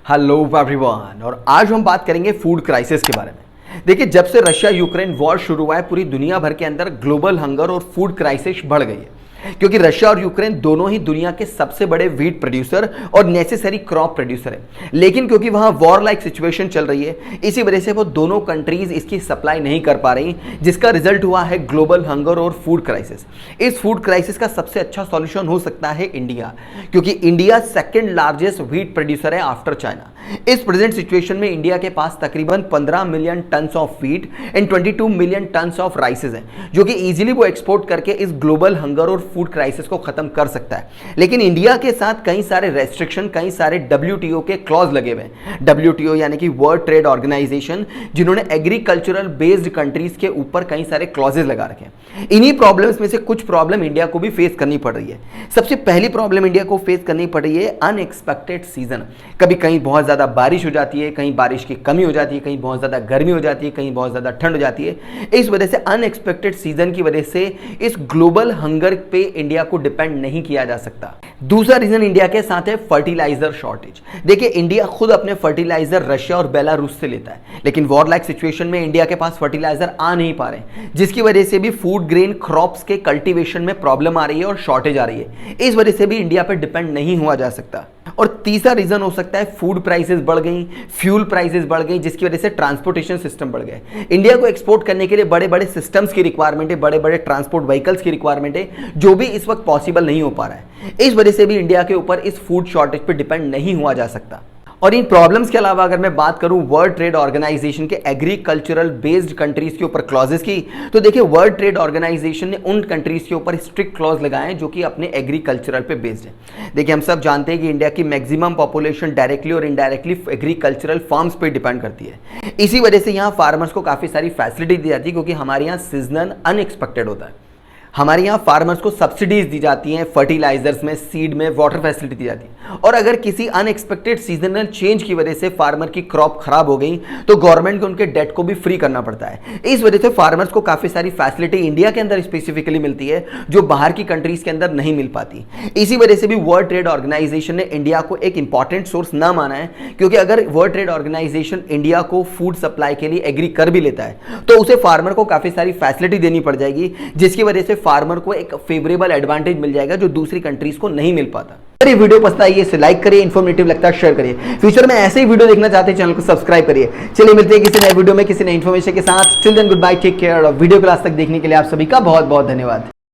Hello everyone. और आज हम बात करेंगे फूड क्राइसिस के बारे में। देखिए, जब से रशिया यूक्रेन वॉर शुरू हुआ है, पूरी दुनिया भर के अंदर ग्लोबल हंगर और फूड क्राइसिस बढ़ गई है, क्योंकि रशिया और यूक्रेन दोनों ही दुनिया के सबसे बड़े व्हीट प्रोड्यूसर और नेसेसरी क्रॉप प्रोड्यूसर है। लेकिन क्योंकि वहां वॉर लाइक सिचुएशन चल रही है, इसी वजह से वो दोनों कंट्रीज इसकी सप्लाई नहीं कर पा रही, जिसका रिजल्ट हुआ है ग्लोबल हंगर और फूड क्राइसिस। इस फूड क्राइसिस का सबसे अच्छा सॉल्यूशन हो सकता है इंडिया, क्योंकि India second largest wheat producer है आफ्टर चाइना। इस प्रेजेंट सिचुएशन में इंडिया के पास तकरीबन 15 million tons of wheat and 22 million tons of राइसेस हैं, जो कि इजीली वो एक्सपोर्ट करके इस ग्लोबल हंगर और फूड क्राइसिस को खत्म कर सकता है। लेकिन इंडिया के साथ कई सारे रेस्ट्रिक्शन, कई सारे WTO के क्लॉज लगे हुए हैं। WTO यानी कि वर्ल्ड ट्रेड ऑर्गेनाइजेशन, जिन्होंने एग्रीकल्चरल बेस्ड कंट्रीज के ऊपर कई सारे क्लॉजेस लगा रखे हैं। इन्हीं प्रॉब्लम्स में से कुछ प्रॉब्लम इंडिया को भी फेस करनी पड़ रही है। सबसे पहली प्रॉब्लम इंडिया को फेस करनी पड़ रही है अनएक्सपेक्टेड सीजन। कभी कहीं बहुत ज्यादा बारिश हो जाती है, कहीं बारिश की कमी हो जाती है, कहीं बहुत ज्यादा गर्मी हो जाती है, कहीं बहुत ज्यादा ठंड हो जाती है। इस वजह से अनएक्सपेक्टेड सीजन की वजह से इस ग्लोबल हंगर पे इंडिया को डिपेंड नहीं किया जा सकता। दूसरा रीजन इंडिया के साथ है फर्टिलाइजर शॉर्टेज। देखिए, इंडिया खुद अपने फर्टिलाइजर रशिया और बेलारूस से लेता है, लेकिन वॉर लाइक सिचुएशन में इंडिया के पास फर्टिलाइजर आ नहीं पा रहे, जिसकी वजह से भी फूड ग्रेन क्रॉप्स के कल्टीवेशन में प्रॉब्लम आ रही है और शॉर्टेज आ रही है। इस वजह से भी इंडिया पर डिपेंड नहीं हुआ जा सकता। और तीसरा रीजन हो सकता है फूड प्राइसेस बढ़ गई, फ्यूल प्राइसेस बढ़ गई, जिसकी वजह से ट्रांसपोर्टेशन सिस्टम बढ़ गए। इंडिया को एक्सपोर्ट करने के लिए बड़े बड़े सिस्टम्स की रिक्वायरमेंट है, बड़े बड़े ट्रांसपोर्ट व्हीकल्स की रिक्वायरमेंट है, जो भी इस वक्त पॉसिबल नहीं हो पा रहा है। इस वजह से भी इंडिया के ऊपर इस फूड शॉर्टेज पर डिपेंड नहीं हुआ जा सकता। और इन प्रॉब्लम्स के अलावा अगर मैं बात करूं वर्ल्ड ट्रेड ऑर्गेनाइजेशन के एग्रीकल्चरल बेस्ड कंट्रीज के ऊपर क्लॉजेस की, तो देखिए, वर्ल्ड ट्रेड ऑर्गेनाइजेशन ने उन कंट्रीज के ऊपर स्ट्रिक्ट क्लॉज लगाए हैं जो कि अपने एग्रीकल्चरल पे बेस्ड है। देखिए, हम सब जानते हैं कि इंडिया की मैक्सिमम पॉपुलेशन डायरेक्टली और इनडायरेक्टली एग्रीकल्चरल फार्म्स पे डिपेंड करती है। इसी वजह से यहाँ फार्मर्स को काफी सारी फैसिलिटी दी जाती है, क्योंकि हमारे यहाँ सीजनल अनएक्सपेक्टेड होता है। हमारे यहाँ फार्मर्स को सब्सिडीज दी जाती हैं, फर्टिलाइजर्स में, सीड में, वाटर फैसिलिटी दी जाती है। और अगर किसी अनएक्सपेक्टेड सीजनल चेंज की वजह से फार्मर की क्रॉप खराब हो गई, तो गवर्नमेंट को उनके डेट को भी फ्री करना पड़ता है। इस वजह से फार्मर्स को काफी सारी फैसिलिटी इंडिया के अंदर स्पेसिफिकली मिलती है, जो बाहर की कंट्रीज के अंदर नहीं मिल पाती। इसी वजह से भी वर्ल्ड ट्रेड ऑर्गेनाइजेशन ने इंडिया को एक इंपॉर्टेंट सोर्स ना माना है, क्योंकि अगर वर्ल्ड ट्रेड ऑर्गेनाइजेशन इंडिया को फूड सप्लाई के लिए एग्री कर भी लेता है, तो उसे फार्मर को काफी सारी फैसिलिटी देनी पड़ जाएगी, जिसकी वजह से फार्मर को एक फेवरेबल एडवांटेज मिल जाएगा, जो दूसरी कंट्रीज को नहीं मिल पाता। अगर ये वीडियो पसंद आई है इसे लाइक करिए, इन्फॉर्मेटिव लगता है शेयर करिए। फ्यूचर में ऐसे ही वीडियो देखना चाहते हैं, चैनल को सब्सक्राइब करिए। चलिए मिलते हैं किसी नए वीडियो में किसी नए इन्फॉर्मेशन के साथ। Till then good bye, take care. और वीडियो को लास्ट तक देखने के लिए आप सभी का बहुत बहुत धन्यवाद।